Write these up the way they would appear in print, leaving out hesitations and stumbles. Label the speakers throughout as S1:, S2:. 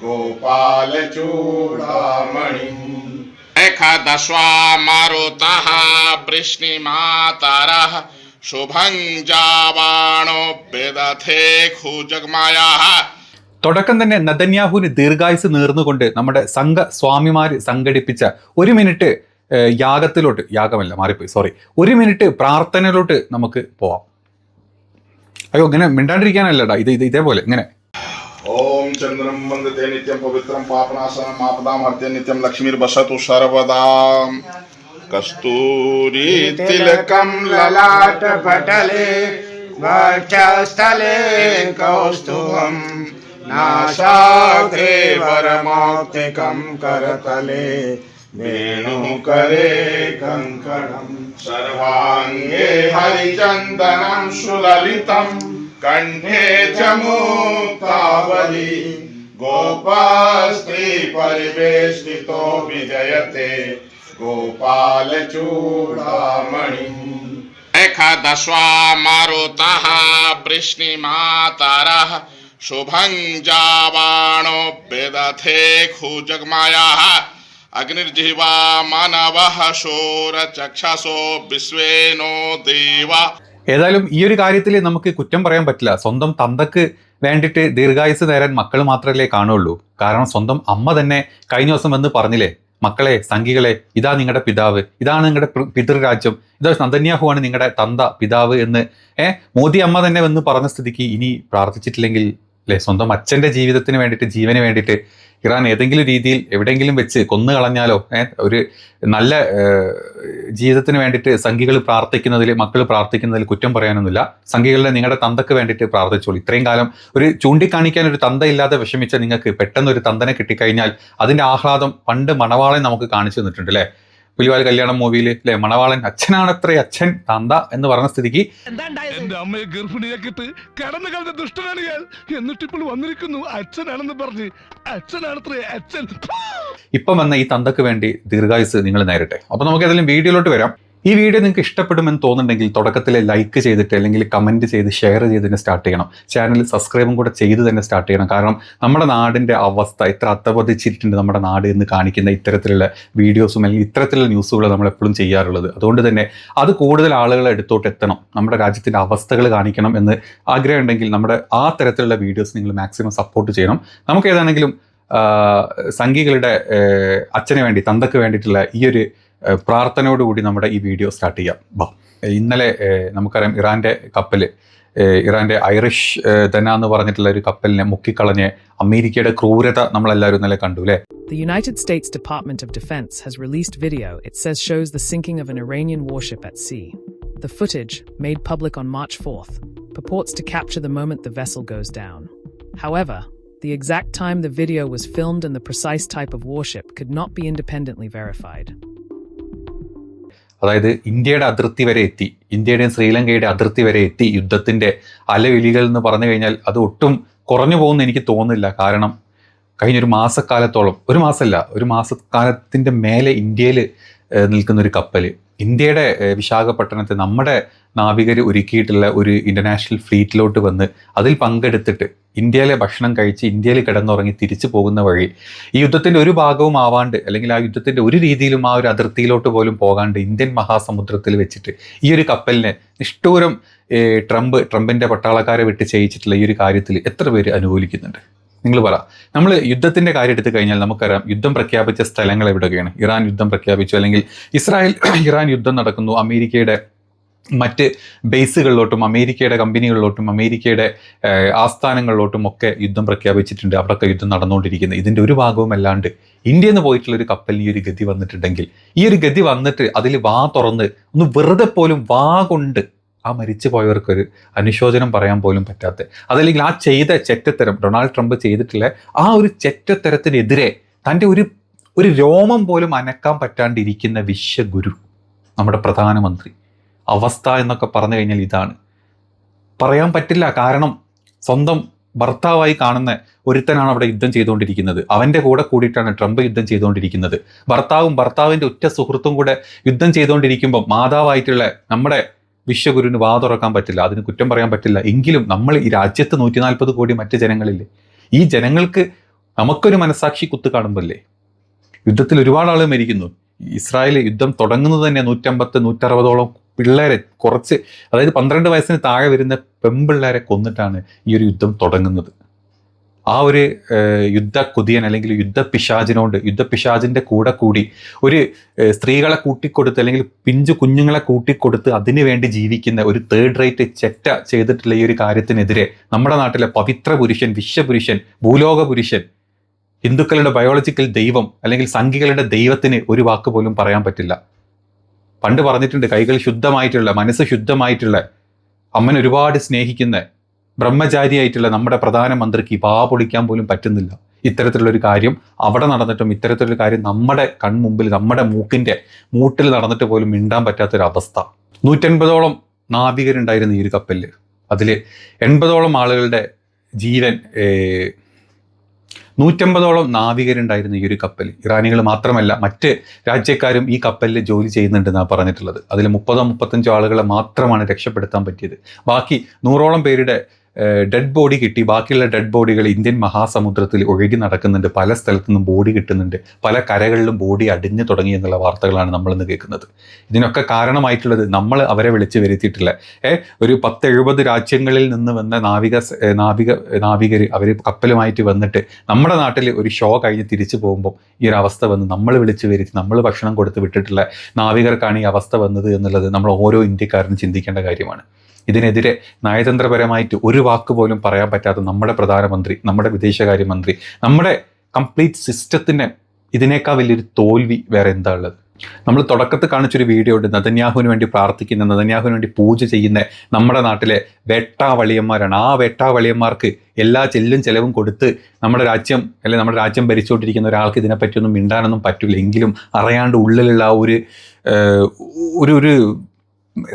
S1: गोपाल चूड़ामणि
S2: एकादश्वा मारुतः वृष्णिमातरः शुभं जावाणो विदधे खुजगमायाः.
S3: തുടക്കം തന്നെ നെതന്യാഹുവിന് ദീർഘായുസ് നേർന്നുകൊണ്ട് നമ്മുടെ സ്വാമിമാർ സംഘടിപ്പിച്ച 1 മിനിറ്റ് യാഗമല്ല മാറിപ്പോയി, സോറി, 1 മിനിറ്റ് പ്രാർത്ഥനയിലോട്ട് നമുക്ക് പോവാം. അയ്യോ, ഇങ്ങനെ മിണ്ടാണ്ടിരിക്കാനല്ലടാ, ഇതേപോലെ ഇങ്ങനെ.
S1: ओम चंद्रम वंदते नित्यं पवित्रं पापनाशनं आपदामर्त्य नित्यं लक्ष्मीर्वसतु सर्वदा. कस्तूरी तिलकं ललाटपटले वक्षस्थले कौस्तुभं नासाग्रे वरमौक्तिकं करतले वेणुकरे कङ्कणं सर्वाङ्गे हरिचन्दनं सुललितं कंठे च मुक्तावली गोपास्त्री परिवेष्टितो विजयते गोपाल चूड़ामणि.
S2: एकादश्वा मारुतः वृष्णिमातरः शुभं जावाणो विदधे खुजगमायाः. अग्निर्जिह्वा मानवः शूरचक्षसो विश्वेनो देवा.
S3: ഏതായാലും ഈ ഒരു കാര്യത്തിൽ നമുക്ക് കുറ്റം പറയാൻ പറ്റില്ല. സ്വന്തം തന്തക്ക് വേണ്ടിയിട്ട് ദീർഘായുസ് നേരാൻ മക്കൾ മാത്രമല്ലേ കാണുള്ളൂ. കാരണം സ്വന്തം അമ്മ തന്നെ കഴിഞ്ഞ ദിവസം വന്ന് പറഞ്ഞില്ലേ, മക്കളെ, സംഘികളെ, ഇതാ നിങ്ങളുടെ പിതാവ്, ഇതാണ് നിങ്ങളുടെ പിതൃരാജ്യം, ഇതാ നെതന്യാഹുവാണ് നിങ്ങളുടെ തന്ത പിതാവ് എന്ന് മോദി അമ്മ തന്നെ വന്ന് പറഞ്ഞ സ്ഥിതിക്ക് ഇനി പ്രാർത്ഥിച്ചിട്ടില്ലെങ്കിൽ അല്ലെ, സ്വന്തം അച്ഛൻ്റെ ജീവിതത്തിന് വേണ്ടിയിട്ട്, ജീവന് വേണ്ടിയിട്ട് ഇറാൻ ഏതെങ്കിലും രീതിയിൽ എവിടെയെങ്കിലും വെച്ച് കൊന്നു കളഞ്ഞാലോ, ഒരു നല്ല ജീവിതത്തിന് വേണ്ടിയിട്ട് സംഘികൾ പ്രാർത്ഥിക്കുന്നതിൽ, മക്കൾ പ്രാർത്ഥിക്കുന്നതിൽ കുറ്റം പറയാനൊന്നുമില്ല. സംഘികളുടെ നിങ്ങളുടെ തന്തക്ക് വേണ്ടിയിട്ട് പ്രാർത്ഥിച്ചോളൂ. ഇത്രയും കാലം ഒരു ചൂണ്ടിക്കാണിക്കാൻ ഒരു തന്തയില്ലാതെ വിഷമിച്ച നിങ്ങൾക്ക് പെട്ടെന്ന് ഒരു തന്തനെ കിട്ടിക്കഴിഞ്ഞാൽ അതിൻ്റെ ആഹ്ലാദം പണ്ട് മണവാളൻ നമുക്ക് കാണിച്ചു തന്നിട്ടുണ്ട് അല്ലേ, പുലിവാൽ കല്യാണം മൂവിയിൽ അല്ലെ, മണവാളൻ അച്ഛനാണത്രേ, അച്ഛൻ തന്ത എന്ന് പറഞ്ഞ സ്ഥിതിക്ക്
S4: എന്റെ അമ്മയെ ഗർഭിണിയാക്കിട്ട് കടന്നു കളഞ്ഞ ദുഷ്ടനാണ് ഞാൻ, എന്നിട്ടിപ്പോൾ വന്നിരിക്കുന്നു അച്ഛനാണെന്ന് പറഞ്ഞ്. അച്ഛനാണത്രേ അച്ഛൻ.
S3: ഇപ്പം വന്ന ഈ തന്തക്ക് വേണ്ടി ദീർഘായുസ് നിങ്ങൾ നേരട്ടെ. അപ്പൊ നമുക്ക് ഏതെങ്കിലും വീഡിയോയിലോട്ട് വരാം. ഈ വീഡിയോ നിങ്ങൾക്ക് ഇഷ്ടപ്പെടുമെന്ന് തോന്നുന്നുണ്ടെങ്കിൽ തുടക്കത്തിൽ ലൈക്ക് ചെയ്തിട്ട് അല്ലെങ്കിൽ കമൻറ്റ് ചെയ്ത് ഷെയർ ചെയ്ത് തന്നെ സ്റ്റാർട്ട് ചെയ്യണം. ചാനൽ സബ്സ്ക്രൈബും കൂടെ ചെയ്ത് തന്നെ സ്റ്റാർട്ട് ചെയ്യണം. കാരണം നമ്മുടെ നാടിൻ്റെ അവസ്ഥ ഇത്ര അത്തപതിച്ചിട്ടുണ്ട് നമ്മുടെ നാട് എന്ന് കാണിക്കുന്ന ഇത്തരത്തിലുള്ള വീഡിയോസും അല്ലെങ്കിൽ ഇത്തരത്തിലുള്ള ന്യൂസുകൾ നമ്മൾ എപ്പോഴും ചെയ്യാറുള്ളത്. അതുകൊണ്ട് തന്നെ അത് കൂടുതൽ ആളുകളെ എടുത്തോട്ട് എത്തണം, നമ്മുടെ രാജ്യത്തിൻ്റെ അവസ്ഥകൾ കാണിക്കണം എന്ന് ആഗ്രഹമുണ്ടെങ്കിൽ നമ്മുടെ ആ തരത്തിലുള്ള വീഡിയോസ് നിങ്ങൾ മാക്സിമം സപ്പോർട്ട് ചെയ്യണം. നമുക്ക് ഏതാണെങ്കിലും സംഘികളുടെ അച്ഛന് വേണ്ടി, തന്തക്ക് വേണ്ടിയിട്ടുള്ള ഈ ഒരു പ്രാർത്ഥനയോടുകൂടി നമ്മുടെ ഈ വീഡിയോ സ്റ്റാർട്ട് ചെയ്യാം. ഇന്നലെ നമുക്കറിയാം ഇറാൻ്റെ ഐറിഷ് ധന എന്ന് പറഞ്ഞിട്ടുള്ള ഒരു കപ്പലിനെ മുക്കിക്കളഞ്ഞ് അമേരിക്കയുടെ ക്രൂരത നമ്മളെല്ലാവരും ഇന്നലെ കണ്ടു അല്ലേ.
S5: The United States Department of Defense has released video it says shows the sinking of an Iranian warship at sea. The footage, made public on March 4th, purports to capture the moment the vessel goes down. However, the exact time the video was filmed and the precise type of warship could not be independently verified.
S3: അതായത് ഇന്ത്യയുടെ അതിർത്തി വരെ എത്തി, ഇന്ത്യയുടെയും ശ്രീലങ്കയുടെ അതിർത്തി വരെ എത്തി യുദ്ധത്തിൻ്റെ അലവിലികൾ എന്ന് പറഞ്ഞു കഴിഞ്ഞാൽ അത് ഒട്ടും കുറഞ്ഞു പോകുമെന്ന് എനിക്ക് തോന്നുന്നില്ല. കാരണം കഴിഞ്ഞൊരു മാസക്കാലത്തോളം, ഒരു മാസക്കാലത്തിൻ്റെ മേലെ ഇന്ത്യയിൽ നിൽക്കുന്നൊരു കപ്പൽ, ഇന്ത്യയുടെ വിശാഖപട്ടണത്തെ നമ്മുടെ നാവികർ ഒരുക്കിയിട്ടുള്ള ഒരു ഇൻ്റർനാഷണൽ ഫ്ലീറ്റിലോട്ട് വന്ന് അതിൽ പങ്കെടുത്തിട്ട് ഇന്ത്യയിലെ ഭക്ഷണം കഴിച്ച് ഇന്ത്യയിൽ കിടന്നുറങ്ങി തിരിച്ചു പോകുന്ന വഴി ഈ യുദ്ധത്തിൻ്റെ ഒരു ഭാഗവും ആവാണ്ട്, അല്ലെങ്കിൽ ആ യുദ്ധത്തിൻ്റെ ഒരു രീതിയിലും ആ ഒരു അതിർത്തിയിലോട്ട് പോലും പോകാണ്ട് ഇന്ത്യൻ മഹാസമുദ്രത്തിൽ വെച്ചിട്ട് ഈ ഒരു കപ്പലിനെ നിഷ്ഠൂരം ട്രംപിൻ്റെ പട്ടാളക്കാരെ വിട്ട് ചെയ്യിച്ചിട്ടുള്ള ഈ ഒരു കാര്യത്തിൽ എത്ര പേര് അനുകൂലിക്കുന്നുണ്ട്? നിങ്ങൾ പറ. നമ്മൾ യുദ്ധത്തിൻ്റെ കാര്യം എടുത്തു കഴിഞ്ഞാൽ നമുക്കറിയാം, യുദ്ധം പ്രഖ്യാപിച്ച സ്ഥലങ്ങൾ എവിടെയൊക്കെയാണ്. ഇറാൻ യുദ്ധം പ്രഖ്യാപിച്ചു, അല്ലെങ്കിൽ ഇറാൻ യുദ്ധം നടക്കുന്നു. അമേരിക്കയുടെ മറ്റ് ബേസുകളിലോട്ടും അമേരിക്കയുടെ കമ്പനികളിലോട്ടും അമേരിക്കയുടെ ആസ്ഥാനങ്ങളിലോട്ടും ഒക്കെ യുദ്ധം പ്രഖ്യാപിച്ചിട്ടുണ്ട്. അവിടെയൊക്കെ യുദ്ധം നടന്നുകൊണ്ടിരിക്കുന്നത്. ഇതിൻ്റെ ഒരു ഭാഗവും അല്ലാണ്ട് ഇന്ത്യയിൽ നിന്ന് പോയിട്ടുള്ളൊരു കപ്പലിന് ഈ ഒരു ഗതി വന്നിട്ടുണ്ടെങ്കിൽ, ഈ ഒരു ഗതി വന്നിട്ട് അതിൽ വാ തുറന്ന് ഒന്ന് വെറുതെ പോലും വാ കൊണ്ട് ആ മരിച്ചു പോയവർക്കൊരു അനുശോചനം പറയാൻ പോലും പറ്റാത്ത, അതല്ലെങ്കിൽ ആ ചെയ്ത ചെറ്റത്തരം, ഡൊണാൾഡ് ട്രംപ് ചെയ്തിട്ടുള്ള ആ ഒരു ചെറ്റത്തരത്തിനെതിരെ തൻ്റെ ഒരു രോമം പോലും അനക്കാൻ പറ്റാണ്ടിരിക്കുന്ന വിശ്വഗുരു നമ്മുടെ പ്രധാനമന്ത്രി. അവസ്ഥ എന്നൊക്കെ പറഞ്ഞു കഴിഞ്ഞാൽ ഇതാണ്. പറയാൻ പറ്റില്ല. കാരണം സ്വന്തം ഭർത്താവായി കാണുന്ന ഒരുത്തനാണ് അവിടെ യുദ്ധം ചെയ്തുകൊണ്ടിരിക്കുന്നത്. അവൻ്റെ കൂടെ കൂടിയിട്ടാണ് ട്രംപ് യുദ്ധം ചെയ്തുകൊണ്ടിരിക്കുന്നത്. ഭർത്താവിൻ്റെ ഉറ്റ സുഹൃത്തും കൂടെ യുദ്ധം ചെയ്തുകൊണ്ടിരിക്കുമ്പോൾ മാതാവായിട്ടുള്ള നമ്മുടെ വിശ്വഗുരുവിന് വാ തുറക്കാൻ പറ്റില്ല, അതിന് കുറ്റം പറയാൻ പറ്റില്ല. എങ്കിലും നമ്മൾ ഈ രാജ്യത്ത് 140 കോടി മറ്റ് ജനങ്ങളില്ലേ, ഈ ജനങ്ങൾക്ക് നമുക്കൊരു മനസാക്ഷി കുത്ത് കാണുമ്പോഴല്ലേ? യുദ്ധത്തിൽ ഒരുപാട് ആളുകൾ മരിക്കുന്നു. ഇസ്രായേൽ യുദ്ധം തുടങ്ങുന്നത് തന്നെ 150-160ഓളം പിള്ളേരെ, കുറച്ച്, അതായത് 12 വയസ്സിന് താഴെ വരുന്ന പെൺപിള്ളേരെ കൊന്നിട്ടാണ് ഈ ഒരു യുദ്ധം തുടങ്ങുന്നത്. ആ ഒരു യുദ്ധക്കുതിയൻ അല്ലെങ്കിൽ യുദ്ധപ്പിശാചിൻ്റെ കൂടെ കൂടി ഒരു സ്ത്രീകളെ കൂട്ടിക്കൊടുത്ത് അല്ലെങ്കിൽ പിഞ്ചു കുഞ്ഞുങ്ങളെ കൂട്ടിക്കൊടുത്ത് അതിനു വേണ്ടി ജീവിക്കുന്ന ഒരു തേർഡ് റേറ്റ് ചെറ്റ ചെയ്തിട്ടുള്ള ഈ ഒരു കാര്യത്തിനെതിരെ നമ്മുടെ നാട്ടിലെ പവിത്ര പുരുഷൻ, വിശ്വപുരുഷൻ, ഭൂലോക പുരുഷൻ, ഹിന്ദുക്കളുടെ ബയോളജിക്കൽ ദൈവം അല്ലെങ്കിൽ സംഘികളുടെ ദൈവത്തിന് ഒരു വാക്ക് പോലും പറയാൻ പറ്റില്ല. പണ്ട് പറഞ്ഞിട്ടുണ്ട്, കൈകൾ ശുദ്ധമായിട്ടുള്ള, മനസ്സ് ശുദ്ധമായിട്ടുള്ള, അമ്മൻ ഒരുപാട് സ്നേഹിക്കുന്ന ബ്രഹ്മചാരിയായിട്ടുള്ള നമ്മുടെ പ്രധാനമന്ത്രിക്ക് പാ പൊളിക്കാൻ പോലും പറ്റുന്നില്ല. ഇത്തരത്തിലുള്ളൊരു കാര്യം അവിടെ നടന്നിട്ടും ഇത്തരത്തിലൊരു കാര്യം നമ്മുടെ കൺമുമ്പിൽ, നമ്മുടെ മൂട്ടിൽ നടന്നിട്ട് പോലും മിണ്ടാൻ പറ്റാത്തൊരവസ്ഥ. 150ഓളം നാവികരുണ്ടായിരുന്നു ഈ ഒരു കപ്പലിൽ. അതിൽ 80ഓളം ആളുകളുടെ ജീവൻ, 150ഓളം നാവികരുണ്ടായിരുന്നു ഈ ഒരു കപ്പലിൽ. ഇറാനികൾ മാത്രമല്ല, മറ്റ് രാജ്യക്കാരും ഈ കപ്പലിൽ ജോലി ചെയ്യുന്നുണ്ടെന്നാണ് പറഞ്ഞിട്ടുള്ളത്. അതിൽ 30-35 ആളുകളെ മാത്രമാണ് രക്ഷപ്പെടുത്താൻ പറ്റിയത്. ബാക്കി 100ഓളം പേരുടെ ഡെഡ് ബോഡി കിട്ടി. ബാക്കിയുള്ള ഡെഡ് ബോഡികൾ ഇന്ത്യൻ മഹാസമുദ്രത്തിൽ ഒഴുകി നടക്കുന്നുണ്ട്. പല സ്ഥലത്തു നിന്നും ബോഡി കിട്ടുന്നുണ്ട്. പല കരകളിലും ബോഡി അടിഞ്ഞു തുടങ്ങി എന്നുള്ള വാർത്തകളാണ് നമ്മളിന്ന് കേൾക്കുന്നത്. ഇതിനൊക്കെ കാരണമായിട്ടുള്ളത് നമ്മൾ അവരെ വിളിച്ചു വരുത്തിയിട്ടില്ല. ഒരു 10-70 രാജ്യങ്ങളിൽ നിന്ന് വന്ന നാവികർ അവർ കപ്പലുമായിട്ട് വന്നിട്ട് നമ്മുടെ നാട്ടിൽ ഒരു ഷോ കഴിഞ്ഞ് തിരിച്ചു പോകുമ്പോൾ ഈ ഒരു അവസ്ഥ വന്ന് നമ്മൾ വിളിച്ചു വരുത്തി, നമ്മൾ ഭക്ഷണം കൊടുത്ത് വിട്ടിട്ടുള്ള നാവികർക്കാണ് ഈ അവസ്ഥ വന്നത് എന്നുള്ളത് നമ്മൾ ഓരോ ഇന്ത്യക്കാരനും ചിന്തിക്കേണ്ട കാര്യമാണ്. ഇതിനെതിരെ നയതന്ത്രപരമായിട്ട് ഒരു വാക്ക് പോലും പറയാൻ പറ്റാത്ത നമ്മുടെ പ്രധാനമന്ത്രി, നമ്മുടെ വിദേശകാര്യമന്ത്രി, നമ്മുടെ കംപ്ലീറ്റ് സിസ്റ്റത്തിന് ഇതിനേക്കാൾ വലിയൊരു തോൽവി വേറെ എന്താ ഉള്ളത്? നമ്മൾ തുടക്കത്തിൽ കാണിച്ചൊരു വീഡിയോ ഉണ്ട്, നെതന്യാഹുവിന് വേണ്ടി പ്രാർത്ഥിക്കുന്ന, നെതന്യാഹുവിന് വേണ്ടി പൂജ ചെയ്യുന്ന നമ്മുടെ നാട്ടിലെ വേട്ടാവളിയന്മാരാണ്. ആ വേട്ടാവളിയന്മാർക്ക് എല്ലാ ചെലവും കൊടുത്ത് നമ്മുടെ രാജ്യം അല്ലെങ്കിൽ നമ്മുടെ രാജ്യം ഭരിച്ചുകൊണ്ടിരിക്കുന്ന ഒരാൾക്ക് ഇതിനെപ്പറ്റിയൊന്നും മിണ്ടാനൊന്നും പറ്റില്ല. എങ്കിലും അറിയാണ്ട് ഉള്ളിലുള്ള ഒരു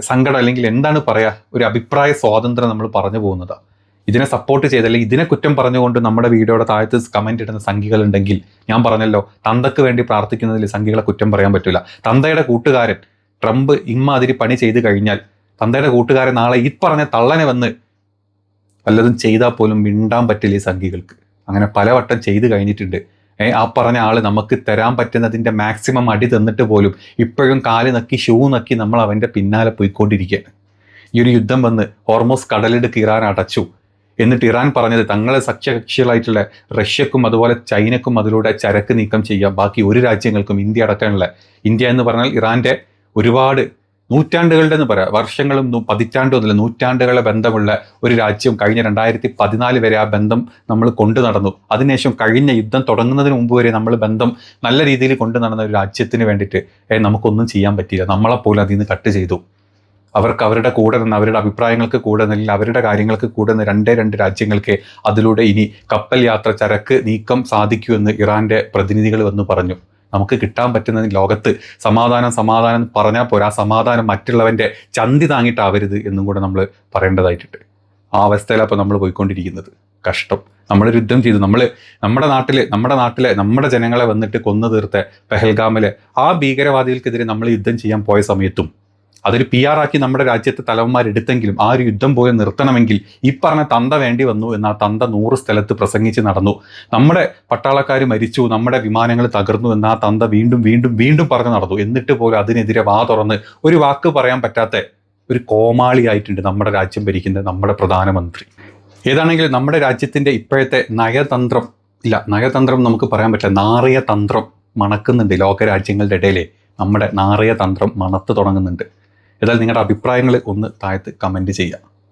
S3: സങ്കടം അല്ലെങ്കിൽ എന്താണ് പറയുക, ഒരു അഭിപ്രായ സ്വാതന്ത്ര്യം നമ്മൾ പറഞ്ഞു പോകുന്നതാണ്. ഇതിനെ സപ്പോർട്ട് ചെയ്ത് അല്ലെങ്കിൽ ഇതിനെ കുറ്റം പറഞ്ഞുകൊണ്ട് നമ്മുടെ വീഡിയോയുടെ താഴത്ത് കമൻറ്റ് ഇടുന്ന സംഘികളുണ്ടെങ്കിൽ, ഞാൻ പറഞ്ഞല്ലോ, തന്തക്ക് വേണ്ടി പ്രാർത്ഥിക്കുന്നതിൽ സംഘികളെ കുറ്റം പറയാൻ പറ്റില്ല. തന്തയുടെ കൂട്ടുകാരൻ ട്രംപ് ഇമ്മാതിരി പണി ചെയ്ത് കഴിഞ്ഞാൽ തന്തയുടെ കൂട്ടുകാരൻ നാളെ ഈ പറഞ്ഞ തള്ളനെ വന്ന് വല്ലതും ചെയ്താൽ പോലും മിണ്ടാൻ പറ്റില്ല ഈ സംഘികൾക്ക്. അങ്ങനെ പലവട്ടം ചെയ്ത് കഴിഞ്ഞിട്ടുണ്ട്. ആ പറഞ്ഞ ആൾ നമുക്ക് തരാൻ പറ്റുന്നതിൻ്റെ മാക്സിമം അടി തന്നിട്ട് പോലും ഇപ്പോഴും കാല് നക്കി ഷൂ നക്കി നമ്മൾ അവൻ്റെ പിന്നാലെ പോയിക്കൊണ്ടിരിക്കുകയാണ്. ഈ ഒരു യുദ്ധം വന്ന് ഹോർമോസ് കടലിടുക്ക് ഇറാൻ അടച്ചു. എന്നിട്ട് ഇറാൻ പറഞ്ഞത് തങ്ങളെ സഖ്യകക്ഷികളായിട്ടുള്ള റഷ്യക്കും അതുപോലെ ചൈനക്കും അതിലൂടെ ചരക്ക് നീക്കം ചെയ്യാം, ബാക്കി ഒരു രാജ്യങ്ങൾക്കും, ഇന്ത്യ അടക്കമുള്ള, ഇന്ത്യ എന്ന് പറഞ്ഞാൽ ഇറാൻ്റെ ഒരുപാട് നൂറ്റാണ്ടുകളുടെ എന്ന് പറയാം, വർഷങ്ങളും പതിറ്റാണ്ടൊന്നുമില്ല, നൂറ്റാണ്ടുകളെ ബന്ധമുള്ള ഒരു രാജ്യം. കഴിഞ്ഞ 2014 വരെ ആ ബന്ധം നമ്മൾ കൊണ്ടു നടന്നു. അതിനുശേഷം കഴിഞ്ഞ യുദ്ധം തുടങ്ങുന്നതിന് മുമ്പ് വരെ നമ്മൾ ബന്ധം നല്ല രീതിയിൽ കൊണ്ടു നടന്ന ഒരു രാജ്യത്തിന് വേണ്ടിയിട്ട് നമുക്കൊന്നും ചെയ്യാൻ പറ്റിയില്ല. നമ്മളെപ്പോലും അതിൽ നിന്ന് കട്ട് ചെയ്തു. അവർക്ക് അവരുടെ കൂടെ നിന്ന്, അവരുടെ അഭിപ്രായങ്ങൾക്ക് കൂടെ നിന്ന്, അവരുടെ കാര്യങ്ങൾക്ക് കൂടെ നിന്ന് 2 രാജ്യങ്ങൾക്ക് അതിലൂടെ ഇനി കപ്പൽ യാത്ര, ചരക്ക് നീക്കം സാധിക്കുമെന്ന് ഇറാൻ്റെ പ്രതിനിധികൾ വന്ന് പറഞ്ഞു. നമുക്ക് കിട്ടാൻ പറ്റുന്ന ലോകത്ത് സമാധാനം പറഞ്ഞാൽ പോരാ, സമാധാനം മറ്റുള്ളവൻ്റെ ചന്തി താങ്ങിയിട്ടാവരുത് എന്നും കൂടെ നമ്മൾ പറയേണ്ടതായിട്ടുണ്ട്. ആ അവസ്ഥയിലാണ് അപ്പോൾ നമ്മൾ പോയിക്കൊണ്ടിരിക്കുന്നത്. കഷ്ടം. നമ്മളൊരു യുദ്ധം ചെയ്തു. നമ്മുടെ നാട്ടിലെ നമ്മുടെ ജനങ്ങളെ വന്നിട്ട് കൊന്നു തീർത്ത പെഹൽഗാമിലെ ആ ഭീകരവാദികൾക്കെതിരെ നമ്മൾ യുദ്ധം ചെയ്യാൻ പോയ സമയത്തും അതൊരു PR ആക്കി നമ്മുടെ രാജ്യത്തെ തലവന്മാരെടുത്തെങ്കിലും ആ ഒരു യുദ്ധം പോയി നിർത്തണമെങ്കിൽ ഈ പറഞ്ഞ തന്ത വേണ്ടി വന്നു എന്ന് ആ തന്ത 100 സ്ഥലത്ത് പ്രസംഗിച്ച് നടന്നു. നമ്മുടെ പട്ടാളക്കാർ മരിച്ചു, നമ്മുടെ വിമാനങ്ങൾ തകർന്നു എന്ന് ആ തന്ത വീണ്ടും പറഞ്ഞു നടന്നു. എന്നിട്ട് പോലും അതിനെതിരെ വാ തുറന്ന് ഒരു വാക്ക് പറയാൻ പറ്റാത്ത ഒരു കോമാളിയായിട്ടുണ്ട് നമ്മുടെ രാജ്യം ഭരിക്കുന്ന നമ്മുടെ പ്രധാനമന്ത്രി. ഏതാണെങ്കിലും നമ്മുടെ രാജ്യത്തിൻ്റെ ഇപ്പോഴത്തെ നയതന്ത്രം നമുക്ക് പറയാൻ പറ്റില്ല, നാറിയ തന്ത്രം മണക്കുന്നുണ്ട്. ലോകരാജ്യങ്ങളുടെ ഇടയിലെ നമ്മുടെ നാറിയ തന്ത്രം മണത്ത് തുടങ്ങുന്നുണ്ട്. ഏതായാലും നിങ്ങളുടെ അഭിപ്രായങ്ങൾ ഒന്ന് താഴത്ത് കമൻറ്റ് ചെയ്യുക.